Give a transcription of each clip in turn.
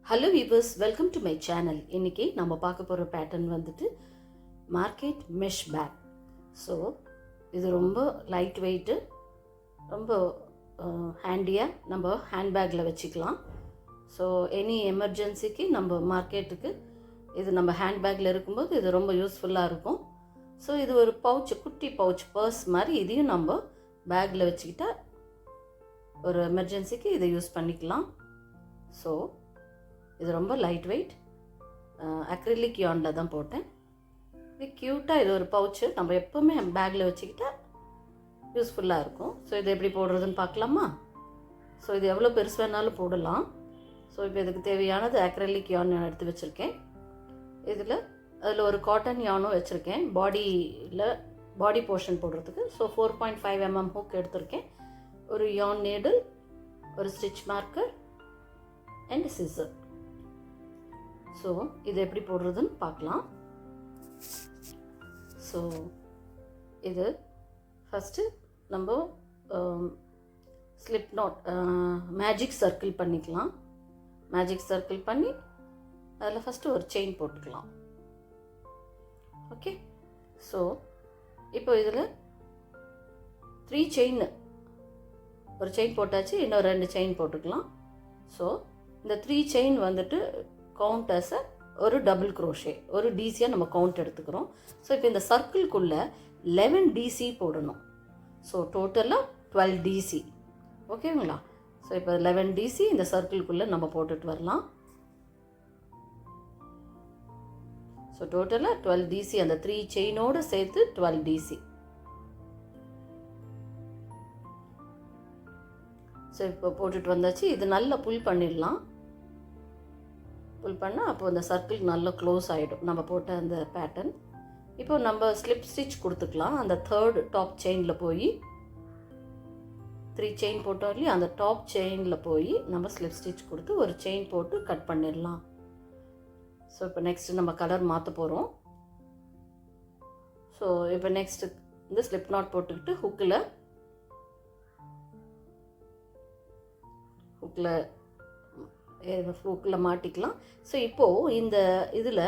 Hello viewers, welcome to my channel. இன்றைக்கி நம்ம பார்க்க போகிற பேட்டர்ன் வந்துட்டு மார்க்கெட் மெஷ் பேக். ஸோ இது ரொம்ப லைட் வெயிட்டு, ரொம்ப ஹேண்டியாக நம்ம ஹேண்ட்பேக்கில் வச்சுக்கலாம். ஸோ எனி எமர்ஜென்சிக்கு நம்ம மார்க்கெட்டுக்கு இது நம்ம ஹேண்ட்பேக்கில் இருக்கும்போது இது ரொம்ப யூஸ்ஃபுல்லாக இருக்கும். ஸோ இது ஒரு பவுச், குட்டி பவுச் பர்ஸ் மாதிரி. இதையும் நம்ம பேக்கில் வச்சுக்கிட்டா ஒரு எமர்ஜென்சிக்கு இதை யூஸ் பண்ணிக்கலாம். ஸோ இது ரொம்ப லைட் வெயிட், அக்ரிலிக் யார்னில் தான் போட்டேன். இது க்யூட்டாக, இது ஒரு பவுச்சு நம்ம எப்போவுமே பேக்கில் வச்சுக்கிட்டா யூஸ்ஃபுல்லாக இருக்கும். ஸோ இது எப்படி போடுறதுன்னு பார்க்கலாமா? ஸோ இது எவ்வளோ பெருசு வேணாலும் போடலாம். ஸோ இப்போ இதுக்கு தேவையானது அக்ரிலிக் யார்ன் எடுத்து வச்சுருக்கேன். அதில் ஒரு காட்டன் யார்னும் வச்சுருக்கேன் பாடி போர்ஷன் போடுறதுக்கு. ஸோ 4.5 mm ஹூக் எடுத்திருக்கேன். ஒரு யார்ன் நீடில், ஒரு stitch marker and scissor. So இது எப்படி போடுறதுன்னு பார்க்கலாம். ஸோ இது ஃபஸ்ட்டு நம்ம ஸ்லிப் நாட் மேஜிக் சர்க்கிள் பண்ணிக்கலாம். மேஜிக் சர்க்கிள் பண்ணி அதில் ஃபஸ்ட்டு ஒரு செயின் போட்டுக்கலாம். ஓகே, ஸோ இப்போ இதில் 3 செயின், ஒரு செயின் போட்டாச்சு, இன்னொரு 2 செயின் போட்டுக்கலாம். ஸோ இந்த 3 செயின் வந்துட்டு கவுண்ட் அஸ் ஒரு டபுள் க்ரோஷே, ஒரு டிசியாக நம்ம கவுண்ட் எடுத்துக்கிறோம். ஸோ இப்போ இந்த சர்க்கிள்குள்ளே 11 டிசி போடணும். ஸோ டோட்டலாக 12 டிசி. ஓகேங்களா? ஸோ இப்போ 11 டிசி இந்த சர்க்கிள்குள்ளே நம்ம போட்டுட்டு வரலாம். ஸோ டோட்டலாக 12 டிசி, அந்த 3 செயினோடு சேர்த்து 12 டிசி. ஸோ இப்போ போட்டுட்டு வந்தாச்சு. இது நல்லா புல் பண்ணிடலாம். புல் பண்ணால் அப்போ அந்த சர்க்கிள் நல்லா க்ளோஸ் ஆகிடும் நம்ம போட்ட அந்த பேட்டர்ன். இப்போ நம்ம ஸ்லிப் ஸ்டிச் கொடுத்துக்கலாம். அந்த 3rd டாப் செயினில் போய் 3 செயின் போட்டோம் இல்லையா, அந்த டாப் செயினில் போய் நம்ம ஸ்லிப் ஸ்டிச் கொடுத்து ஒரு செயின் போட்டு கட் பண்ணிடலாம். ஸோ இப்போ நெக்ஸ்ட்டு நம்ம கலர் மாற்ற போகிறோம். ஸோ இப்போ நெக்ஸ்ட்டு இந்த ஸ்லிப் நாட் போட்டுக்கிட்டு ஹூக்கில் மாட்டிக்கலாம். ஸோ இப்போது இந்த இதில்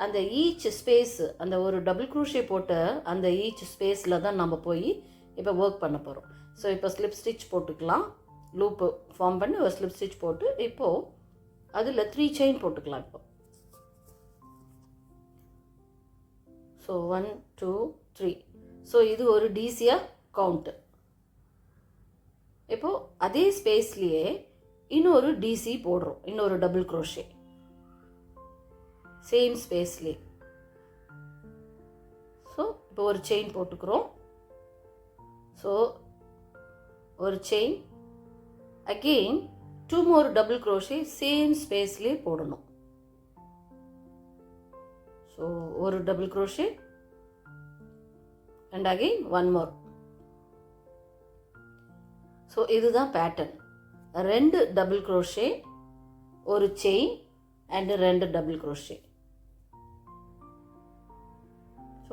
அந்த ஈச் ஸ்பேஸ், அந்த ஒரு டபுள் க்ரூஷே போட்ட அந்த ஈச் ஸ்பேஸில் தான் நம்ம போய் இப்போ ஒர்க் பண்ண போகிறோம். ஸோ இப்போ ஸ்லிப் ஸ்டிச் போட்டுக்கலாம். லூப்பு ஃபார்ம் பண்ணி ஒரு ஸ்லிப் ஸ்டிச் போட்டு இப்போது அதில் 3 செயின் போட்டுக்கலாம். இப்போ ஸோ 1 2 3. ஸோ இது ஒரு டிசியாக கவுண்ட்டு. இப்போது அதே ஸ்பேஸ்லேயே இன்னொரு டிசி போடுறோம், இன்னொரு டபுள் க்ரோஷே சேம் ஸ்பேஸ்லேயே. ஸோ இப்போ ஒரு செயின் போட்டுக்கிறோம். ஸோ ஒரு chain, again 2 more double crochet same ஸ்பேஸ்லேயே போடணும். ஸோ ஒரு double crochet and again 1 more. So இதுதான் பேட்டர்ன். 2 டபுள் க்ரோஷே, ஒரு செயின் அண்ட் 2 டபுள் க்ரோஷே.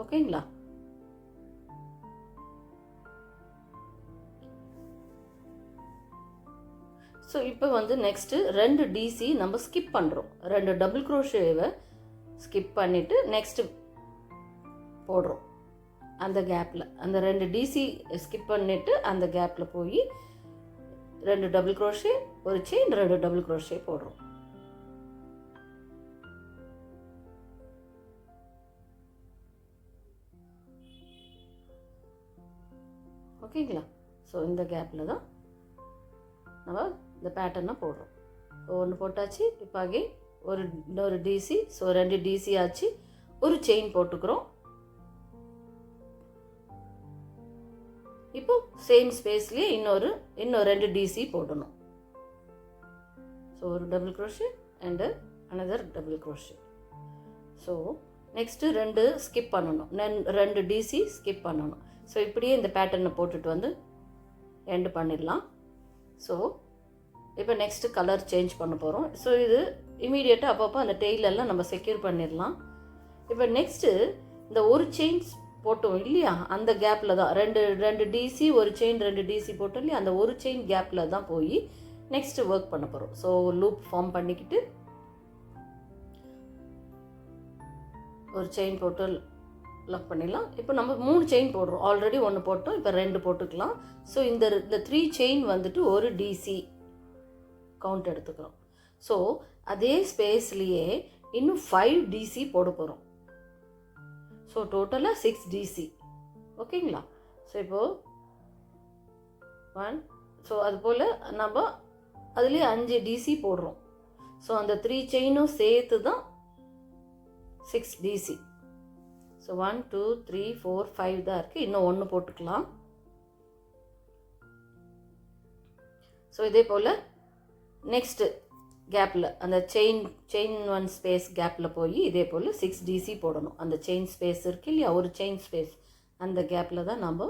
ஓகேங்களா? ஸோ இப்போ வந்து நெக்ஸ்ட்டு 2 டிசி நம்ம ஸ்கிப் பண்ணுறோம். 2 டபுள் க்ரோஷேவை ஸ்கிப் பண்ணிவிட்டு நெக்ஸ்ட்டு போடுறோம். அந்த கேப்பில் அந்த 2 டிசி ஸ்கிப் பண்ணிவிட்டு அந்த கேப்பில் போய் 2 டபுள் க்ரோஷே, ஒரு செயின், 2 டபுள் க்ரோஷே போடுறோம். ஓகேங்களா? ஸோ இந்த கேப்பில் தான் நம்ம இந்த பேட்டர்னை போடுறோம். ஒன்று போட்டாச்சு. இப்போ அகெயின் இன்னொரு டிசி. ஸோ 2 டிசி ஆச்சு. ஒரு செயின் போட்டுக்கிறோம். இப்போ சேம் ஸ்பேஸ்லேயே இன்னும் 2 டிசி போடணும். ஸோ ஒரு double crochet and another double crochet. So next 2 skip பண்ணணும், 2 டிசி ஸ்கிப் பண்ணணும். ஸோ இப்படியே இந்த பேட்டர்னை போட்டுட்டு வந்து எண்டு பண்ணிடலாம். ஸோ இப்போ நெக்ஸ்ட்டு கலர் சேஞ்ச் பண்ண போகிறோம். ஸோ இது இமீடியட்டாக அப்பப்போ அந்த டெய்லெல்லாம் நம்ம செக்யூர் பண்ணிடலாம். இப்போ நெக்ஸ்ட்டு இந்த ஒரு செயின்ஸ் போட்டோம் இல்லையா, அந்த கேப்பில் தான் 2 டிசி, ஒரு செயின் 2 டிசி போட்டோம் இல்லையா, அந்த ஒரு செயின் கேப்பில் தான் போய் நெக்ஸ்ட்டு ஒர்க் பண்ண போகிறோம். ஸோ லூப் ஃபார்ம் பண்ணிக்கிட்டு ஒரு செயின் போட்டு லாக் பண்ணிடலாம். இப்போ நம்ம 3 செயின் போடுறோம். ஆல்ரெடி 1 போட்டோம், இப்போ 2 போட்டுக்கலாம். ஸோ இந்த 3 செயின் வந்துட்டு ஒரு டிசி கவுண்ட் எடுத்துக்கிறோம். ஸோ அதே ஸ்பேஸ்லேயே இன்னும் 5 டிசி போட போகிறோம். ஸோ டோட்டலாக 6 டிசி. ஓகேங்களா? ஸோ இப்போது 1, ஸோ அது போல் நம்ம அதுலேயே 5 டிசி போடுறோம். ஸோ அந்த 3 செயினும் சேர்த்து தான் 6 டிசி. ஸோ 1 2 3 4 5 தான் இருக்குது. இன்னும் 1 போட்டுக்கலாம். ஸோ இதே போல் நெக்ஸ்ட்டு கேப்பில் அந்த செயின் 1 ஸ்பேஸ் கேப்பில் போய் இதே போல் 6 டிசி போடணும். அந்த செயின் ஸ்பேஸ் இருக்கு இல்லையா, ஒரு செயின் ஸ்பேஸ், அந்த கேப்பில் தான் நம்ம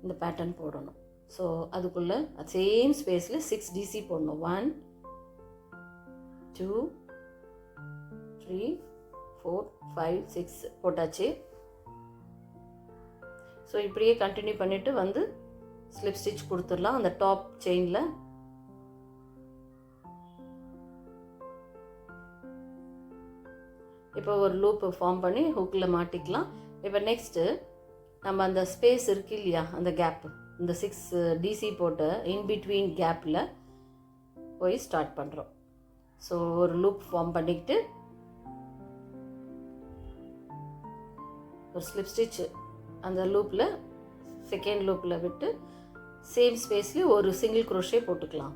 இந்த பேட்டர்ன் போடணும். ஸோ அதுக்குள்ளே சேம் ஸ்பேஸில் 6 டிசி போடணும். 1 2 3 4 5 6 போட்டாச்சு. ஸோ இப்படியே கண்டினியூ பண்ணிவிட்டு வந்து ஸ்லிப் ஸ்டிச் கொடுத்துடலாம் அந்த டாப் செயினில். இப்போ ஒரு லூப் ஃபார்ம் பண்ணி ஹூக்கில் மாட்டிக்கலாம். இப்போ நெக்ஸ்ட்டு நம்ம அந்த ஸ்பேஸ் இருக்கு இல்லையா, அந்த கேப், இந்த 6 டிசி போட்ட இன்பிட்வீன் கேப்பில் போய் ஸ்டார்ட் பண்ணுறோம். ஸோ ஒரு லூப் ஃபார்ம் பண்ணிக்கிட்டு ஒரு ஸ்லிப் ஸ்டிச் அந்த லூப்பில் செகண்ட் லூப்பில் விட்டு சேம் ஸ்பேஸ்லேயே ஒரு சிங்கிள் க்ரோஷே போட்டுக்கலாம்.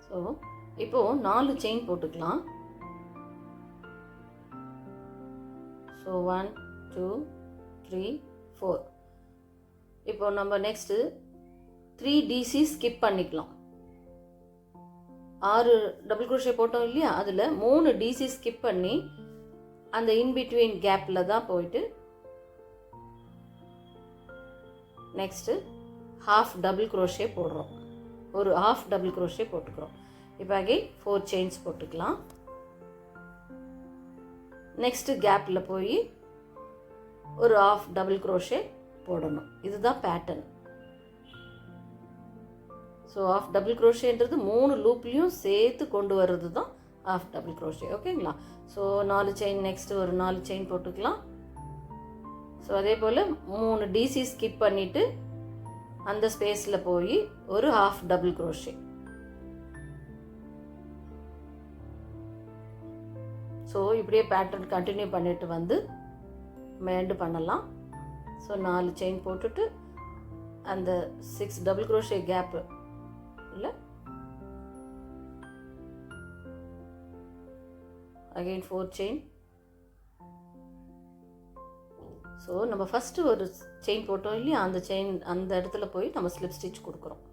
ஸோ இப்போது 4 செயின் போட்டுக்கலாம். ஸோ 1 2 3 4. இப்போ நம்ம நெக்ஸ்ட்டு 3 டிசி ஸ்கிப் பண்ணிக்கலாம். 6 டபுள் க்ரோஷே போட்டோம் இல்லையா, அதில் 3 டிசி ஸ்கிப் பண்ணி அந்த இன்பிட்வீன் கேப்பில் தான் போயிட்டு நெக்ஸ்ட்டு ஹாஃப் டபுள் க்ரோஷே போடுறோம். ஒரு ஹாஃப் டபுள் க்ரோஷே போட்டுக்கிறோம். இப்போ அகைன் 4 செயின்ஸ் போட்டுக்கலாம். நெக்ஸ்ட்டு கேப்பில் போய் ஒரு ஹாஃப் டபுள் க்ரோஷே போடணும். இதுதான் பேட்டர்ன். ஸோ ஹாஃப் டபுள் க்ரோஷேன்றது 3 லூப்லேயும் சேர்த்து கொண்டு வர்றது தான் ஹாஃப் டபுள் க்ரோஷே. ஓகேங்களா? ஸோ 4 செயின், நெக்ஸ்ட்டு ஒரு 4 செயின் போட்டுக்கலாம். ஸோ அதே போல் 3 டிசி ஸ்கிப் பண்ணிவிட்டு அந்த ஸ்பேஸில் போய் ஒரு ஹாஃப் டபுள் க்ரோஷே. ஸோ இப்படியே பேட்டர்ன் கண்டினியூ பண்ணிட்டு வந்து எண்டு பண்ணலாம். ஸோ 4 செயின் போட்டுட்டு அந்த 6 டபுள் க்ரோஷே கேப்பு இல்லை அகெயின் 4 செயின். ஸோ நம்ம ஃபஸ்ட்டு ஒரு செயின் போட்டோம் இல்லையா, அந்த செயின் அந்த இடத்துல போய் நம்ம ஸ்லிப் ஸ்டிச் கொடுக்குறோம்.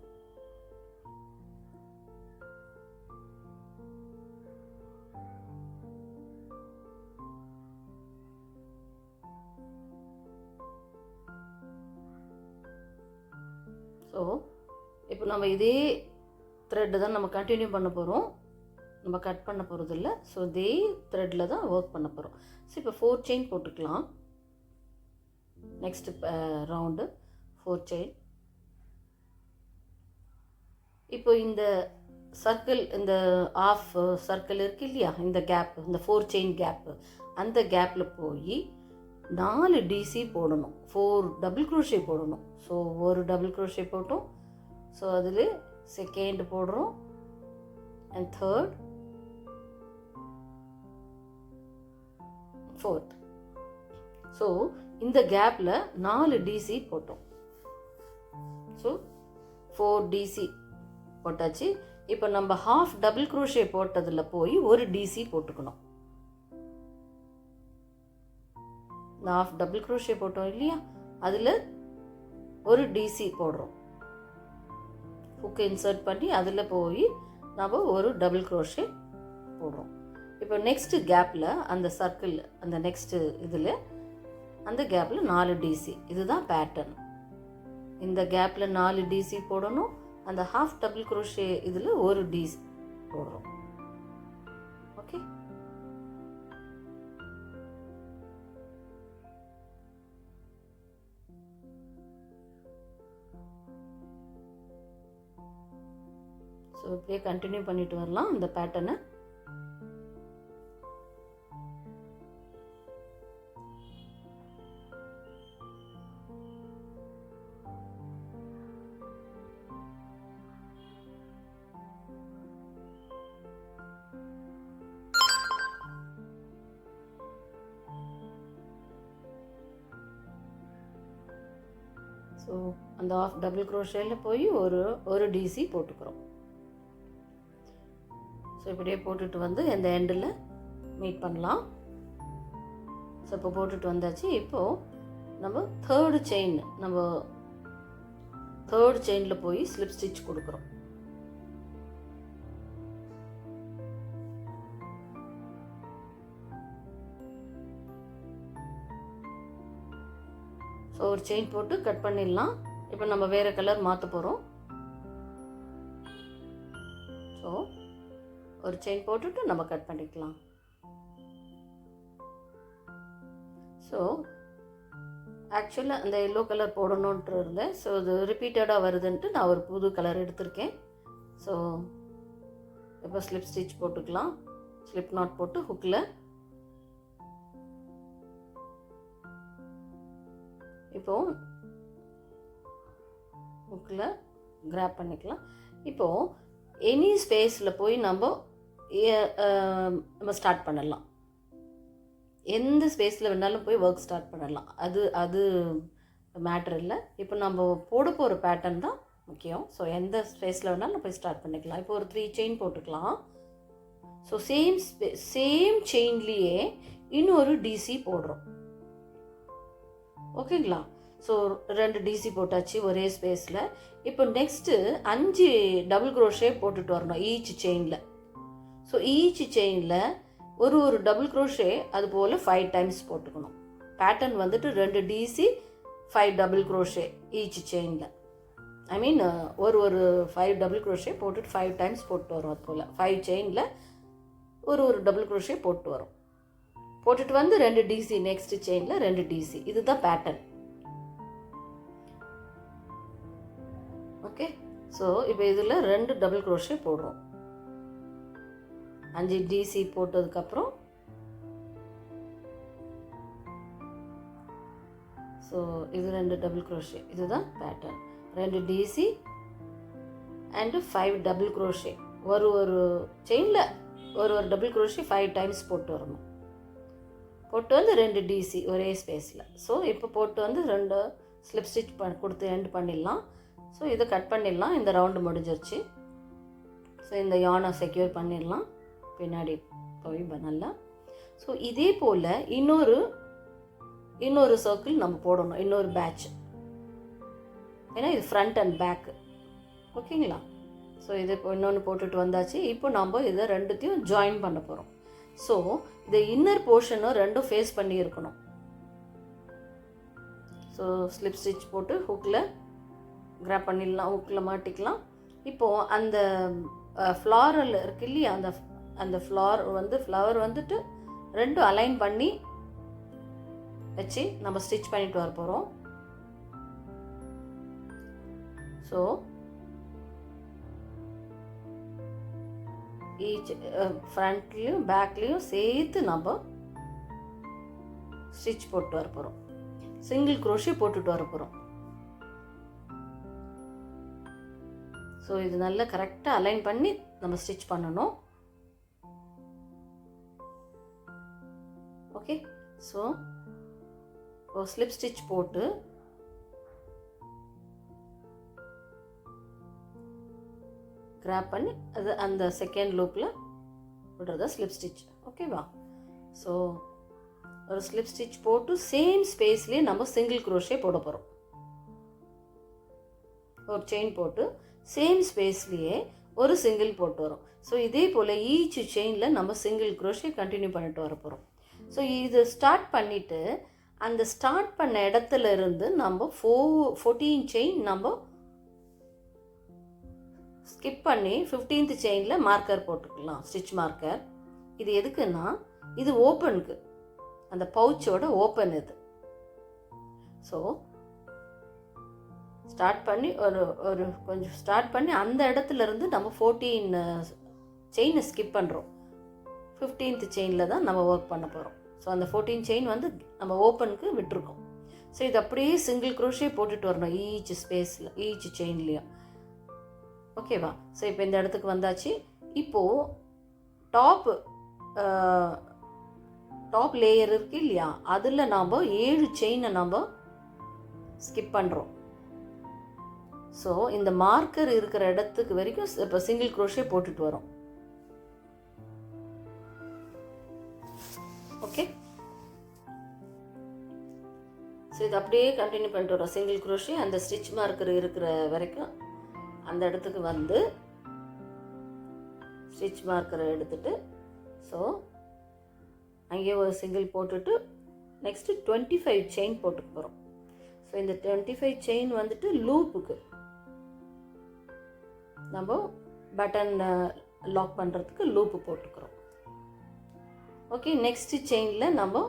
ஸோ இப்போ நம்ம இதே த்ரெட்டு தான் நம்ம கண்டினியூ பண்ண போகிறோம். நம்ம கட் பண்ண போகிறது இல்லை. ஸோ இதே த்ரெட்டில் தான் ஒர்க் பண்ண போகிறோம். ஸோ இப்போ 4 செயின் போட்டுக்கலாம். Next round 4 chain. இப்போ இந்த சர்க்கிள், இந்த ஆஃப் சர்க்கிள் இருக்கு இல்லையா, இந்த கேப், இந்த 4 செயின் கேப்பு, அந்த கேப்பில் போய் 4 டிசி போடணும். 4 டபுள் க்ரோஷே போடணும். ஸோ ஒரு டபுள் க்ரோஷே போட்டோம். ஸோ அதில் செகண்ட் போடுறோம் அண்ட் தேர்ட், ஃபோர்த். ஸோ இந்த கேப்பில் 4 டிசி போட்டோம். ஸோ 4 டிசி போட்டாச்சு. இப்போ நம்ம ஹாஃப் டபுள் க்ரோஷே போட்டதில் போய் ஒரு டிசி போட்டுக்கணும். இந்த ஹாஃப் டபுள் க்ரோஷே போட்டோம் இல்லையா, அதில் ஒரு டிசி போடுறோம். ஹுக்கை இன்சர்ட் பண்ணி அதில் போய் நம்ம ஒரு டபுள் க்ரோஷே போடுறோம். இப்போ நெக்ஸ்ட்டு கேப்பில் அந்த சர்க்கிள், அந்த நெக்ஸ்ட்டு இதில் அந்த கேப்பில் 4 டிசி. இதுதான் பேட்டர்ன். இந்த கேப்பில் 4 டிசி போடணும். அந்த ஹாஃப் டபுள் க்ரோஷே இதில் ஒரு டிசி போடுறோம். ஓகே. இப்படியே கண்டினியூ பண்ணிட்டு வரலாம் இந்த பேட்டர்னை. ஸோ அந்த ஆஃப் டபுள் க்ரோஷேயில் போய் ஒரு டிசி போட்டுக்கிறோம். ஸோ இப்படியே போட்டுட்டு வந்து இந்த எண்டில் மீட் பண்ணலாம். ஸோ இப்போ போட்டுட்டு வந்தாச்சு. இப்போது நம்ம தேர்டு செயினில் போய் ஸ்லிப் ஸ்டிச் கொடுக்குறோம். ஸோ ஒரு செயின் போட்டு கட் பண்ணிடலாம். இப்போ நம்ம வேறு கலர் மாற்ற போகிறோம். ஸோ ஒரு செயின் போட்டுட்டு நம்ம கட் பண்ணிக்கலாம். ஸோ ஆக்சுவலாக அந்த எல்லோ கலர் போடணுன்ட்டு இருந்தேன். ஸோ இது ரிப்பீட்டடாக வருதுன்ட்டு நான் ஒரு புது கலர் எடுத்திருக்கேன். ஸோ இப்போ ஸ்லிப் ஸ்டிச் போட்டுக்கலாம். ஸ்லிப் நாட் போட்டு ஹுக்கில் இப்போது ஹுக்கில் கிராப் பண்ணிக்கலாம். இப்போது எனி ஸ்பேஸில் போய் நம்ம ஸ்டார்ட் பண்ணலாம். எந்த ஸ்பேஸில் வேணாலும் போய் ஒர்க் ஸ்டார்ட் பண்ணலாம். அது மேட்டர் இல்லை. இப்போ நம்ம போட போகிற பேட்டர்ன் தான் முக்கியம். ஸோ எந்த ஸ்பேஸில் வேணாலும் போய் ஸ்டார்ட் பண்ணிக்கலாம். இப்போ ஒரு 3 செயின் போட்டுக்கலாம். ஸோ சேம் செயின்லேயே இன்னொரு டிசி போடுறோம். ஓகேங்களா? ஸோ 2 டிசி போட்டாச்சு ஒரே ஸ்பேஸில். இப்போ நெக்ஸ்ட்டு 5 டபுள் க்ரோஷே போட்டுட்டு வரணும் ஈச் செயினில். ஸோ ஈச் செயினில் ஒரு டபுள் க்ரோஷே அது போல் 5 டைம்ஸ் போட்டுக்கணும். பேட்டர்ன் வந்துட்டு 2 டிசி 5 டபுள் க்ரோஷே ஈச் செயினில். ஐ மீன் ஒரு 5 டபுள் க்ரோஷே போட்டுட்டு 5 டைம்ஸ் போட்டு வரும். அது போல் 5 செயினில் ஒரு டபுள் க்ரோஷே போட்டு வரும். போட்டுட்டு வந்து 2 டிசி நெக்ஸ்ட் செயினில் 2 டிசி. இதுதான் பேட்டர்ன். ஓகே. ஸோ இப்போ இதில் 2 டபுள் க்ரோஷே போடுறோம். 5 டிசி போட்டதுக்கப்புறம் ஸோ இது 2 டபுள் க்ரோஷே. இதுதான் pattern. 2 DC and 5 double crochet. ஒரு செயினில் ஒரு டபுள் க்ரோஷே 5 டைம்ஸ் போட்டு வரணும். போட்டு வந்து 2 டிசி ஒரே ஸ்பேஸில். ஸோ இப்போ போட்டு வந்து 2 ஸ்லிப் ஸ்டிச் கொடுத்து எண்ட் பண்ணிடலாம். ஸோ இதை கட் பண்ணிடலாம். இந்த ரவுண்டு முடிஞ்சிருச்சு. ஸோ இந்த யானை செக்யூர் பண்ணிடலாம் பின்னாடி போய் நல்லா. ஸோ இதே போல் இன்னொரு சர்க்கிள் நம்ம போடணும், இன்னொரு பேட்ச். ஏன்னா இது ஃப்ரண்ட் அண்ட் பேக்கு. ஓகேங்களா? ஸோ இது இப்போ இன்னொன்று போட்டுட்டு வந்தாச்சு. இப்போ நம்ம இதை ரெண்டுத்தையும் ஜாயின் பண்ண போகிறோம். ஸோ இந்த இன்னர் போர்ஷனும் ரெண்டும் ஃபேஸ் பண்ணி இருக்கணும். ஸோ ஸ்லிப் ஸ்டிச் போட்டு ஹுக்கில் கிராப் பண்ணிடலாம், ஹுக்கில் மாட்டிக்கலாம். இப்போது அந்த ஃப்ளாரல் இருக்கு இல்லையா, அந்த ஃப்ளவர் வந்துட்டு ரெண்டும் அலைன் பண்ணி வச்சு நம்ம ஸ்டிச் பண்ணிட்டு வர போகிறோம். ஸோ ஈச் ஃப்ரண்ட்லேயும் பேக்லேயும் சேர்த்து நம்ம ஸ்டிச் போட்டு வர போகிறோம். சிங்கிள் க்ரோஷே போட்டுட்டு வர போகிறோம். ஸோ இது நல்லா கரெக்டாக அலைன் பண்ணி நம்ம ஸ்டிச் பண்ணணும். ஓகே. ஸோ ஸ்லிப் ஸ்டிச் போட்டு கிராப் பண்ணி அது அந்த செகண்ட் லூப்பில் விடுறதா ஸ்லிப் ஸ்டிச். ஓகேவா? ஸோ ஒரு ஸ்லிப் ஸ்டிச் போட்டு சேம் ஸ்பேஸ்லேயே நம்ம சிங்கிள் க்ரோஷே போட போகிறோம். ஒரு செயின் போட்டு சேம் ஸ்பேஸ்லேயே ஒரு சிங்கிள் போட்டு வரும். ஸோ இதே போல் ஈச் செயினில் நம்ம சிங்கிள் க்ரோஷே கண்டினியூ பண்ணிட்டு வர போகிறோம். ஸோ இது ஸ்டார்ட் பண்ணிவிட்டு அந்த ஸ்டார்ட் பண்ண இடத்துல இருந்து நம்ம 14 செயின் நம்ம ஸ்கிப் பண்ணி 15th செயினில் மார்க்கர் போட்டுக்கலாம், ஸ்டிச் மார்க்கர். இது எதுக்குன்னா இது ஓப்பனுக்கு, அந்த பவுச்சோட ஓப்பன் இது. ஸோ ஸ்டார்ட் பண்ணி ஒரு கொஞ்சம் ஸ்டார்ட் பண்ணி அந்த இடத்துலேருந்து நம்ம 14 செயினை ஸ்கிப் பண்ணுறோம். 15th செயினில் தான் நம்ம ஒர்க் பண்ண போகிறோம். ஸோ அந்த 14 செயின் வந்து நம்ம ஓப்பனுக்கு விட்டுருக்கோம். ஸோ இது அப்படியே சிங்கிள் க்ரோஷே போட்டுட்டு வரணும் ஈச் ஸ்பேஸில், ஈச் செயின்லேயும். ஓகேவா? ஸோ இப்போ இந்த இடத்துக்கு வந்தாச்சு. இப்போது டாப் லேயர் இருக்குது இல்லையா, அதில் நாம் 7 செயினை நம்ம ஸ்கிப் பண்ணுறோம். ஸோ இந்த மார்க்கர் இருக்கிற இடத்துக்கு வரைக்கும் இப்போ சிங்கிள் க்ரோஷே போட்டுட்டு வரோம். ஓகே, ஸோ இது அப்படியே கண்டினியூ பண்ணிட்டு வரோம். சிங்கிள் க்ரோஷே அந்த ஸ்டிச் மார்க்கர் இருக்கிற வரைக்கும் அந்த இடத்துக்கு வந்து ஸ்டிச் மார்க்கரை எடுத்துட்டு, ஸோ அங்கேயே ஒரு சிங்கிள் போட்டுட்டு நெக்ஸ்ட்டு 25 செயின் போட்டுக்க போகிறோம். ஸோ இந்த 25 செயின் வந்துட்டு லூப்புக்கு நம்ம பட்டன் லாக் பண்ணுறதுக்கு லூப்பு போட்டுக்கிறோம். ஓகே, நெக்ஸ்ட் செயினில் நம்ம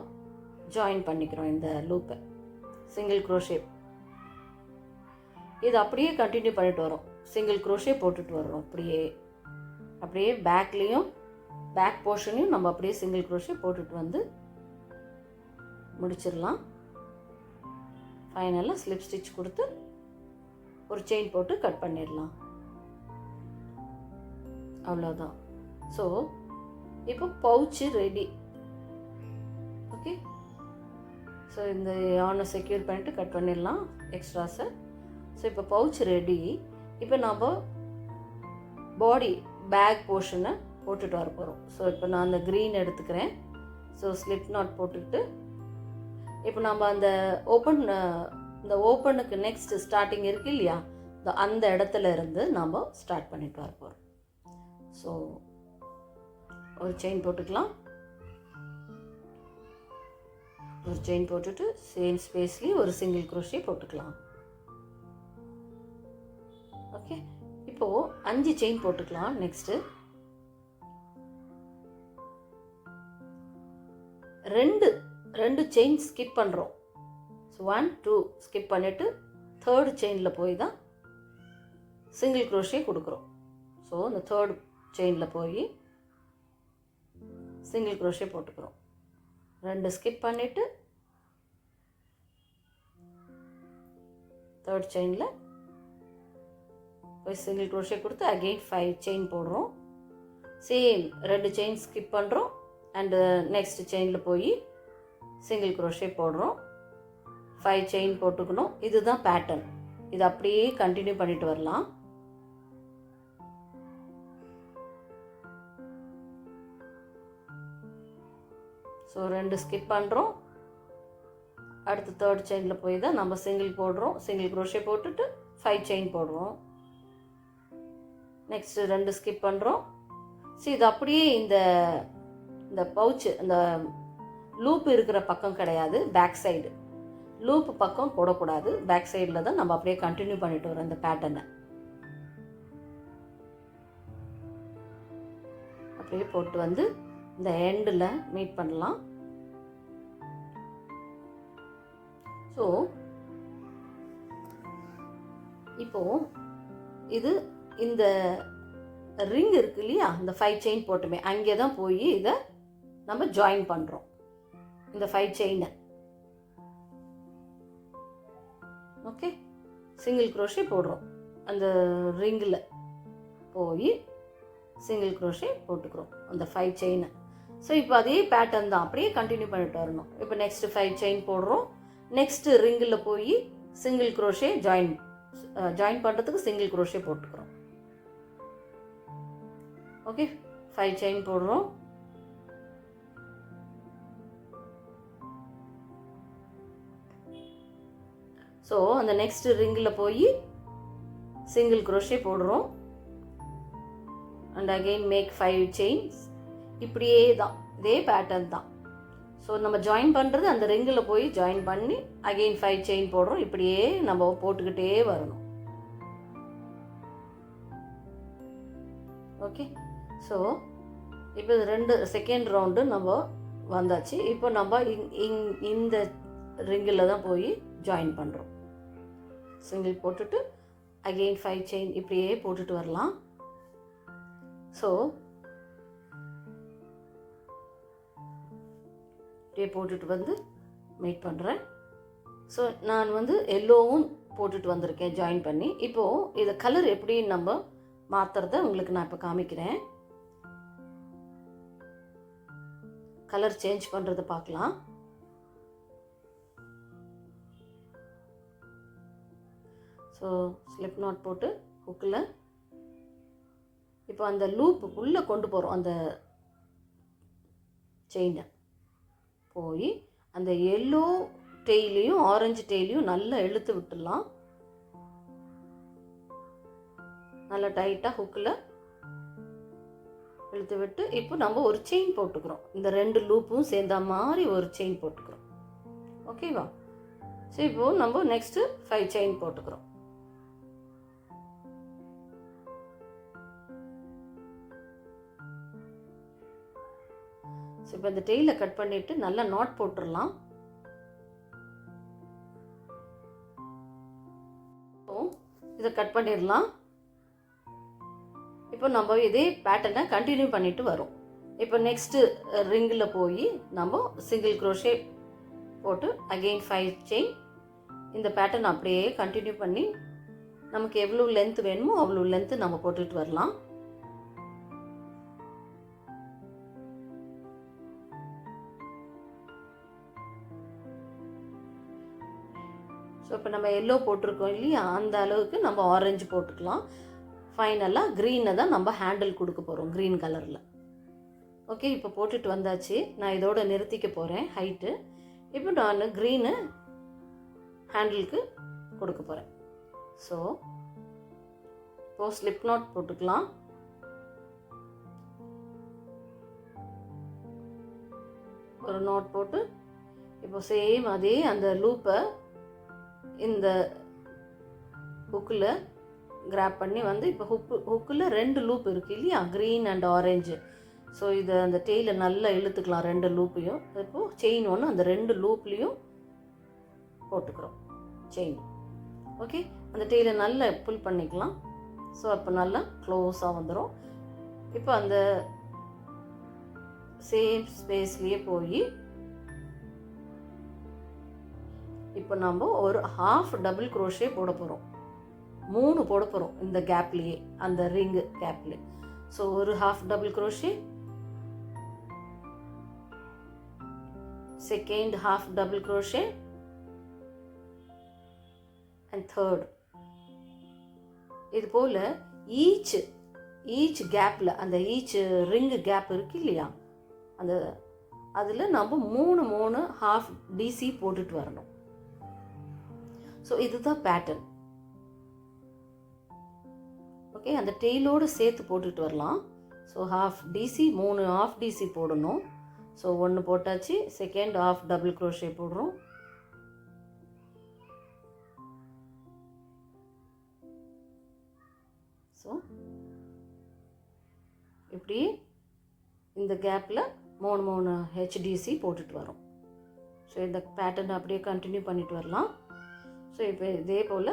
ஜாயின் பண்ணிக்கிறோம் இந்த லூப்பை சிங்கிள் க்ரோஷே. இது அப்படியே கண்டினியூ பண்ணிட்டு வரோம். சிங்கிள் க்ரோஷே போட்டுட்டு வர்றோம். அப்படியே பேக்லேயும் பேக் போர்ஷனையும் நம்ம அப்படியே சிங்கிள் க்ரோஷே போட்டுட்டு வந்து முடிச்சிடலாம். ஃபைனலாக ஸ்லிப் ஸ்டிச் கொடுத்து ஒரு செயின் போட்டு கட் பண்ணிடலாம். அவ்வளோதான். ஸோ இப்போ பவுச்சு ரெடி. ஓகே, ஸோ இந்த யானை செக்யூர் பண்ணிட்டு கட் பண்ணிடலாம் எக்ஸ்ட்ராஸை. ஸோ இப்போ பவுச் ரெடி. இப்போ நம்ம பாடி பேக் போர்ஷனை போட்டுட்டு வர போகிறோம். ஸோ இப்போ நான் அந்த க்ரீன் எடுத்துக்கிறேன். ஸோ ஸ்லிப் நாட் போட்டுக்கிட்டு இப்போ நம்ம அந்த ஓப்பனுக்கு நெக்ஸ்ட் ஸ்டார்டிங் இருக்குது இல்லையா, அந்த இடத்துல இருந்து நம்ம ஸ்டார்ட் பண்ணிட்டு வர போகிறோம். ஸோ ஒரு செயின் போட்டுக்கலாம். ஒரு செயின் போட்டுட்டு சேம் ஸ்பேஸ்லேயே ஒரு சிங்கிள் க்ரோஷே போட்டுக்கலாம். ஓகே, இப்போது 5 செயின் போட்டுக்கலாம். நெக்ஸ்ட்டு ரெண்டு செயின் ஸ்கிப் பண்ணுறோம். ஸோ 1 2 ஸ்கிப் பண்ணிவிட்டு 3rd செயினில் போய் தான் சிங்கிள் க்ரோஷே கொடுக்குறோம். ஸோ இந்த 3rd செயினில் போய் சிங்கிள் க்ரோஷே போட்டுக்கிறோம். 2 ஸ்கிப் பண்ணிவிட்டு 3rd செயினில் போய் சிங்கிள் க்ரோஷே கொடுத்து அகெயின் 5 செயின் போடுறோம். சேம் 2 செயின் ஸ்கிப் பண்ணுறோம் அண்டு நெக்ஸ்ட் செயினில் போய் சிங்கிள் க்ரோஷே போடுறோம். 5 செயின் போட்டுக்கணும். இதுதான் பேட்டர்ன். இது அப்படியே கண்டினியூ பண்ணிட்டு வரலாம். ஸோ 2 ஸ்கிப் பண்ணுறோம். அடுத்து 3rd செயினில் போய் தான் நம்ம சிங்கிள் போடுறோம். சிங்கிள் க்ரோஷே போட்டுட்டு 5 செயின் போடுறோம். நெக்ஸ்ட்டு 2 ஸ்கிப் பண்ணுறோம். ஸோ இது அப்படியே இந்த பவுச்சு இந்த லூப் இருக்கிற பக்கம் கிடையாது, பேக் சைடு லூப் பக்கம் போடக்கூடாது. பேக் சைடில் தான் நம்ம அப்படியே கண்டினியூ பண்ணிட்டு வரோம் இந்த பேட்டர்னை. அப்படியே போட்டு வந்து இந்த எண்டில் மீட் பண்ணலாம். ஸோ இப்போது இது இந்த ரிங் இருக்கு இல்லையா, இந்த 5 செயின் போட்டுமே அங்கே தான் போய் இதை நம்ம ஜாயின் பண்ணுறோம். இந்த 5 செயினை ஓகே சிங்கிள் க்ரோஷே போடுறோம். அந்த ரிங்கில் போய் சிங்கிள் க்ரோஷே போட்டுக்கிறோம் அந்த 5 செயினை. ஸோ இப்போ அதே பேட்டர்ன் தான் அப்படியே கண்டினியூ பண்ணிட்டு வரணும். இப்போ நெக்ஸ்ட்டு 5 செயின் போடுறோம். நெக்ஸ்ட்டு ரிங்கில் போய் சிங்கிள் க்ரோஷே ஜாயின் பண்ணுறதுக்கு சிங்கிள் க்ரோஷே போட்டுக்கிறோம். ஓகே, 5 செயின் போடுறோம். ஸோ அந்த நெக்ஸ்ட் ரிங்கில் போய் சிங்கிள் க்ரோஷே போடுறோம். And again make 5 chains. இப்படியே தான், இதே பேட்டர்ன் தான். ஸோ நம்ம ஜாயின் பண்ணுறது அந்த ரிங்கில் போய் ஜாயின் பண்ணி அகெயின் 5 செயின் போடுறோம். இப்படியே நம்ம போட்டுக்கிட்டே வரணும். ஓகே, ஸோ இப்போ 2 செகண்ட் ரவுண்டு நம்ம வந்தாச்சு. இப்போ நம்ம இந்த ரிங்கில் தான் போய் ஜாயின் பண்ணுறோம். சிங்கிள் போட்டுட்டு அகெயின் 5 செயின் இப்படியே போட்டுட்டு வரலாம். ஸோ இப்படியே போட்டுட்டு வந்து மேக் பண்ணுறேன். ஸோ நான் வந்து எல்லோவும் போட்டுட்டு வந்திருக்கேன் ஜாயின் பண்ணி. இப்போது இதை கலர் எப்படி நம்ம மாற்றுறத உங்களுக்கு நான் இப்போ காமிக்கிறேன். கலர் சேஞ்ச் பண்ணுறதை பார்க்கலாம். ஸோ ஸ்லிப் நாட் போட்டு ஹுக்கில் இப்போ அந்த லூப் உள்ளே கொண்டு போகிறோம். அந்த செயினை போய் அந்த எல்லோ டெய்லையும் ஆரஞ்சு டெய்லையும் நல்லா இழுத்து விட்டுடலாம். நல்லா டைட்டாக ஹுக்கில் இழுத்து விட்டு இப்போ நம்ம ஒரு செயின் போட்டுக்கிறோம். இந்த 2 லூப்பும் சேர்ந்த மாதிரி ஒரு செயின் போட்டுக்கிறோம். ஓகேவா? ஸோ இப்போது நம்ம நெக்ஸ்ட்டு 5 செயின் போட்டுக்கிறோம். ஸோ இப்போ இந்த டெய்லை கட் பண்ணிவிட்டு நல்லா நாட் போட்டுடலாம். இதை கட் பண்ணிடலாம். இப்போ நம்ம இதே பேட்டர்னை கண்டினியூ பண்ணிட்டு வரோம். இப்போ நெக்ஸ்ட்டு ரிங்கில் போய் நம்ம சிங்கிள் க்ரோஷே போட்டு அகெயின் 5 செயின் இந்த பேட்டர்ன் அப்படியே கண்டினியூ பண்ணி நமக்கு எவ்வளோ லென்த் வேணுமோ அவ்வளோ லென்த்து நம்ம போட்டுட்டு வரலாம். ஸோ இப்போ நம்ம எல்லோ போட்டிருக்கோம் இல்லையா, அந்த அளவுக்கு நம்ம ஆரஞ்சு போட்டுக்கலாம். ஃபைனலாக க்ரீனை தான் நம்ம ஹேண்டில் கொடுக்க போகிறோம், க்ரீன் கலரில். ஓகே, இப்போ போட்டுட்டு வந்தாச்சு. நான் இதோட நிறுத்திக்க போகிறேன் ஹைட்டு. இப்போ நான் க்ரீனு ஹேண்டிலுக்கு கொடுக்க போகிறேன். ஸோ இப்போது ஸ்லிப் நாட் போட்டுக்கலாம். ஒரு நாட் போட்டு இப்போ சேம் அதே அந்த லூப்பை இந்த ஹுக்கில் கிராப் பண்ணி வந்து இப்போ ஹுக்கில் 2 லூப் இருக்குது இல்லையா, க்ரீன் அண்ட் ஆரஞ்சு. ஸோ இதை அந்த டெய்லில் நல்லா இழுத்துக்கலாம் 2 லூப்பையும். இப்போது செயின் ஒன்று அந்த 2 லூப்லேயும் போட்டுக்கிறோம் செயின். ஓகே, அந்த டெய்லை நல்லா புல் பண்ணிக்கலாம். ஸோ அப்போ நல்லா க்ளோஸாக வந்துடும். இப்போ அந்த சேம் ஸ்பேஸ்லேயே போய் இப்போ நம்ம ஒரு ஹாஃப் டபுள் க்ரோஷே போட போகிறோம். 3 போட போகிறோம் இந்த கேப்லேயே, அந்த ரிங்கு கேப்லேயே. ஸோ ஒரு half double crochet, second half double crochet and third. இது போல் ஈச் கேப்பில் அந்த ஈச் ரிங்கு கேப் இருக்கு இல்லையா, அந்த அதில் நம்ம 3 ஹாஃப் டிசி போட்டுட்டு வரணும். ஸோ இதுதான் பேட்டர்ன். ஓகே, அந்த டெய்லோடு சேர்த்து போட்டுட்டு வரலாம். So half DC 3 half DC போடணும். ஸோ 1 போட்டாச்சு. செகண்ட் ஹாஃப் டபுள் க்ரோஷே போடுறோம். ஸோ இப்படி இந்த கேப்பில் 3 ஹெச்டிசி போட்டுட்டு வரோம். ஸோ இந்த பேட்டர்ன் அப்படியே கண்டினியூ பண்ணிட்டு வரலாம். ஸோ இப்போ இதே போல்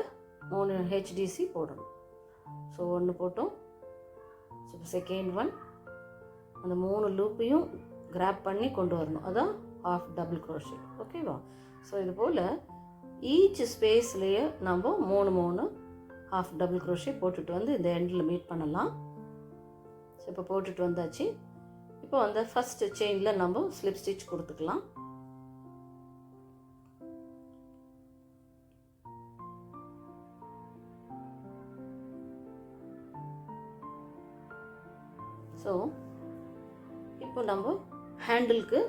3 ஹெச்டிசி போடணும். ஸோ 1 போட்டோம். ஸோ செகண்ட் ஒன் அந்த 3 லூப்பையும் கிராப் பண்ணி கொண்டு வரணும். அதான் ஹாஃப் டபுள் க்ரோஷே. ஓகேவா? ஸோ இது போல் ஈச் ஸ்பேஸ்லேயே நம்ம 3 ஹாஃப் டபுள் க்ரோஷே போட்டுட்டு வந்து இந்த எண்டில் மீட் பண்ணலாம். ஸோ இப்போ போட்டுட்டு வந்தாச்சு. இப்போ அந்த ஃபஸ்ட்டு செயினில் நம்ம ஸ்லிப் ஸ்டிச் கொடுத்துக்கலாம். ஸோ இப்போ நம்ம ஹேண்டிலுக்கு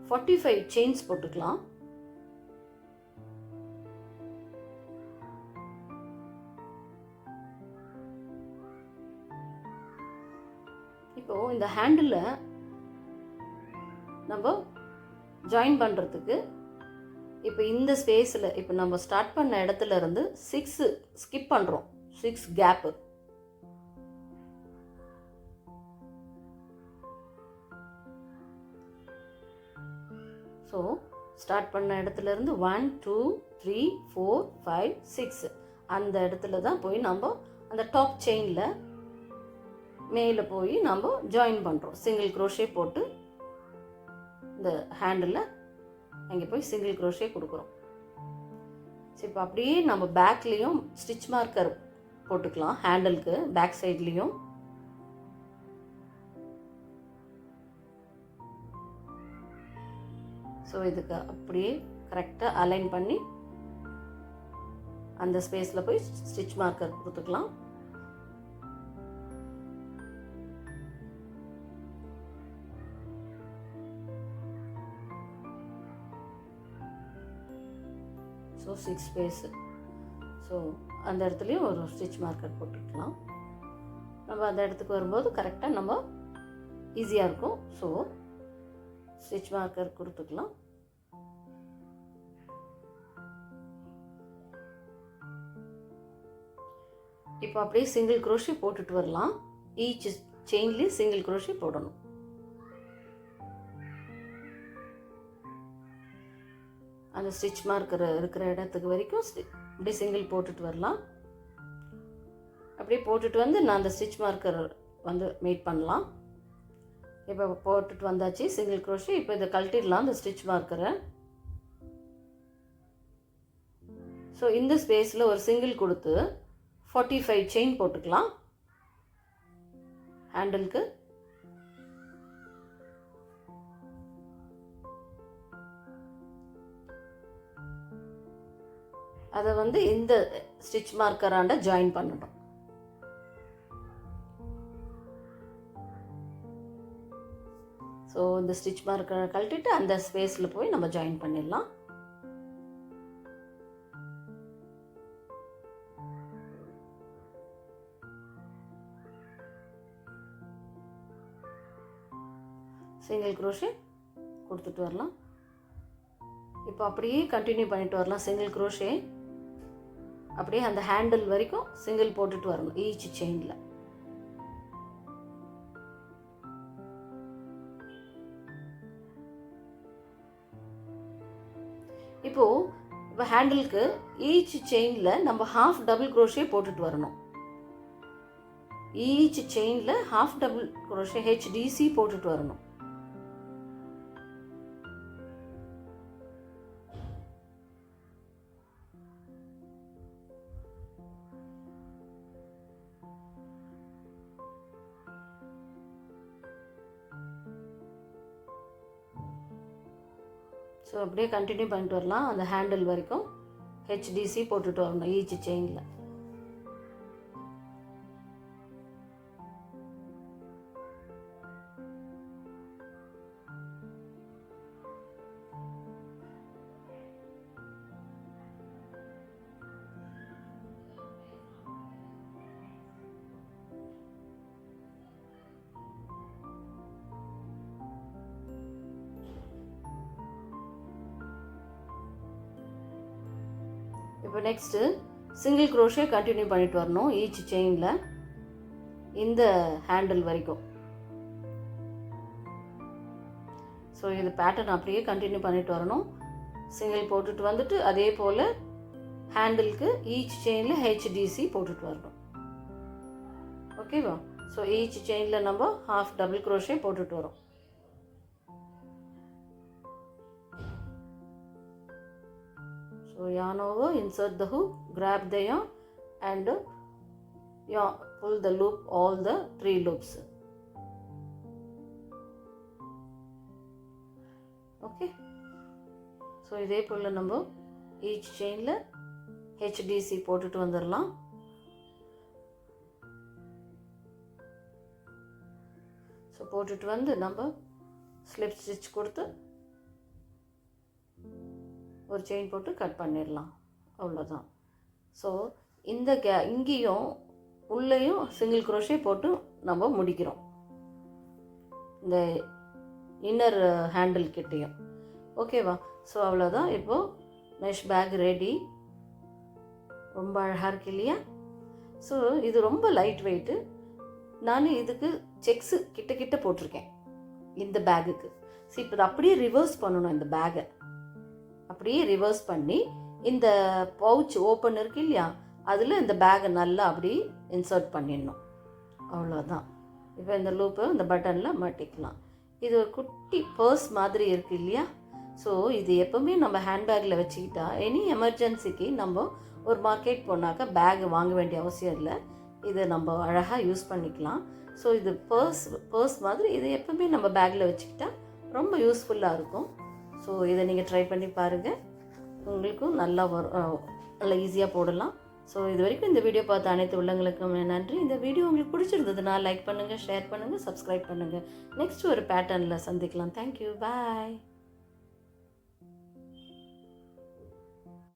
45 செயின்ஸ் போட்டுக்கலாம். இப்போ இந்த ஹேண்டில் நம்ம ஜாயின் பண்ணுறதுக்கு இப்போ இந்த ஸ்பேஸில் இப்போ நம்ம ஸ்டார்ட் பண்ண இடத்துல இருந்து 6 ஸ்கிப் பண்ணுறோம். 6 கேப்பு. ஸோ ஸ்டார்ட் பண்ண இடத்துலேருந்து 1 2 3 4 5 6 அந்த இடத்துல தான் போய் நம்ம அந்த டாப் செயினில் மேலே போய் நம்ம ஜாயின் பண்ணுறோம். சிங்கிள் க்ரோஷே போட்டு இந்த ஹேண்டில் அங்கே போய் சிங்கிள் க்ரோஷே கொடுக்குறோம். சரி, இப்போ அப்படியே நம்ம பேக்லேயும் ஸ்டிச் மார்க்கர் போட்டுக்கலாம். ஹேண்டிலுக்கு பேக் சைட்லேயும் ஸோ இதுக்கு அப்படியே கரெக்டாக அலைன் பண்ணி அந்த ஸ்பேஸில் போய் ஸ்டிச் மார்க்கர் கொடுத்துக்கலாம். So 6 space. ஸோ அந்த இடத்துலையும் ஒரு ஸ்டிச் மார்க்கர் போட்டுக்கலாம். நம்ம அந்த இடத்துக்கு வரும்போது கரெக்டாக நம்ம ஈஸியாக இருக்கும். ஸோ ஸ்டிச் மார்க்கர் கொடுத்துக்கலாம். இப்போ அப்படியே சிங்கிள் க்ரோஷே போட்டுட்டு வரலாம். ஈச் செயின்லேயும் சிங்கிள் க்ரோஷே போடணும். அந்த ஸ்டிச் மார்க்கர் இருக்கிற இடத்துக்கு வரைக்கும் அப்படியே சிங்கிள் போட்டுட்டு வரலாம். அப்படியே போட்டுட்டு வந்து நான் அந்த ஸ்டிச் மார்க்கர் வந்து மீட் பண்ணலாம். இப்போ போட்டுட்டு வந்தாச்சு சிங்கிள் க்ரோஷே. இப்போ இதை கழட்டிடலாம் அந்த ஸ்டிச் மார்க்கரை. ஸோ இந்த ஸ்பேஸில் ஒரு சிங்கிள் கொடுத்து 45 செயின் போட்டுக்கலாம் ஹேண்டிலுக்கு. அதை வந்து இந்த ஸ்டிச் மார்க்கராண்ட ஜாயின் பண்ணணும். ஸோ இந்த ஸ்டிச் மார்க்கரை கழட்டிட்டு அந்த ஸ்பேஸில் போய் நம்ம ஜாயின் பண்ணிடலாம். சிங்கிள் க்ரோஷே கொடுத்துட்டு வரலாம். இப்போ அப்படியே கண்டினியூ பண்ணிட்டு வரலாம். சிங்கிள் க்ரோஷே அப்படியே அந்த ஹேண்டில் வரைக்கும் சிங்கிள் போட்டுட்டு வரணும் ஈச் செயினில். இப்போ ஹேண்டிலுக்கு ஈச் செயினில் நம்ம ஹாஃப் டபுள் க்ரோஷே போட்டுட்டு வரணும். ஈச் செயினில் ஹாஃப் டபுள் க்ரோஷே HDC போட்டுட்டு வரணும். ஸோ அப்படியே கண்டினியூ பண்ணிட்டு வரலாம். அந்த ஹேண்டில் வரைக்கும் HDC போட்டுட்டு வரணும் ஈச் செயினில். இப்போ நெக்ஸ்ட்டு சிங்கிள் க்ரோஷே கண்டினியூ பண்ணிட்டு வரணும் ஈச் செயினில் இந்த ஹேண்டில் வரைக்கும். ஸோ இது பேட்டர்ன் அப்படியே கண்டினியூ பண்ணிட்டு வரணும். சிங்கிள் போட்டுட்டு வந்துட்டு அதே போல் ஹேண்டிலுக்கு ஈச் செயினில் HDC போட்டுட்டு வரணும். ஓகேவா? ஸோ ஈச் செயினில் நம்ம ஹாஃப் டபுள் க்ரோஷே போட்டுட்டு வரோம். So yarn over, insert the hook, grab the yarn and pull the loop, all the 3 loops. Okay. So இதே போல் நம்ம each chainல HDC போட்டுட்டு வந்துடலாம். ஸோ போட்டுட்டு வந்து நம்ம ஸ்லிப் ஸ்டிச் கொடுத்து ஒரு செயின் போட்டு கட் பண்ணிடலாம். அவ்வளோதான். ஸோ இந்த இங்கேயும் உள்ளேயும் சிங்கிள் க்ரோஷே போட்டு நம்ம முடிக்கிறோம் இந்த இன்னர் ஹேண்டில் கிட்டேயும். ஓகேவா? ஸோ அவ்வளோதான். இப்போது மெஷ் பேக் ரெடி. ரொம்ப அழகாக இருக்கு இல்லையா? ஸோ இது ரொம்ப லைட் வெயிட்டு. நான் இதுக்கு செக்ஸு கிட்ட போட்டிருக்கேன் இந்த பேக்குக்கு. ஸோ இப்போ அப்படியே ரிவர்ஸ் பண்ணணும் இந்த பேக்கை. அப்படியே ரிவர்ஸ் பண்ணி இந்த பவுச் ஓப்பன் இருக்கு இல்லையா, அதில் இந்த பேக்கை நல்லா அப்படி இன்சர்ட் பண்ணிடணும். அவ்வளோதான். இப்போ இந்த லூப்பை இந்த பட்டனில் மாட்டிக்கலாம். இது ஒரு குட்டி பர்ஸ் மாதிரி இருக்குது இல்லையா. ஸோ இது எப்போவுமே நம்ம ஹேண்ட்பேக்கில் வச்சுக்கிட்டா எனி எமர்ஜென்சிக்கு நம்ம ஒரு மார்க்கெட் போனாக்கா பேக் வாங்க வேண்டிய அவசியம் இல்லை. இதை நம்ம அழகாக யூஸ் பண்ணிக்கலாம். ஸோ இது பர்ஸ் மாதிரி இது எப்போவுமே நம்ம பேக்கில் வச்சுக்கிட்டா ரொம்ப யூஸ்ஃபுல்லாக இருக்கும். ஸோ இதை நீங்கள் ட்ரை பண்ணி பாருங்கள், உங்களுக்கும் நல்லா நல்லா ஈஸியாக போடலாம். ஸோ இது வரைக்கும் இந்த வீடியோ பார்த்த அனைத்து உள்ளங்களுக்கும் நன்றி. இந்த வீடியோ உங்களுக்கு பிடிச்சிருந்ததுன்னா லைக் பண்ணுங்கள், ஷேர் பண்ணுங்கள், சப்ஸ்கிரைப் பண்ணுங்கள். நெக்ஸ்ட் ஒரு பேட்டர்னில் சந்திக்கலாம். தேங்க்யூ, பாய்.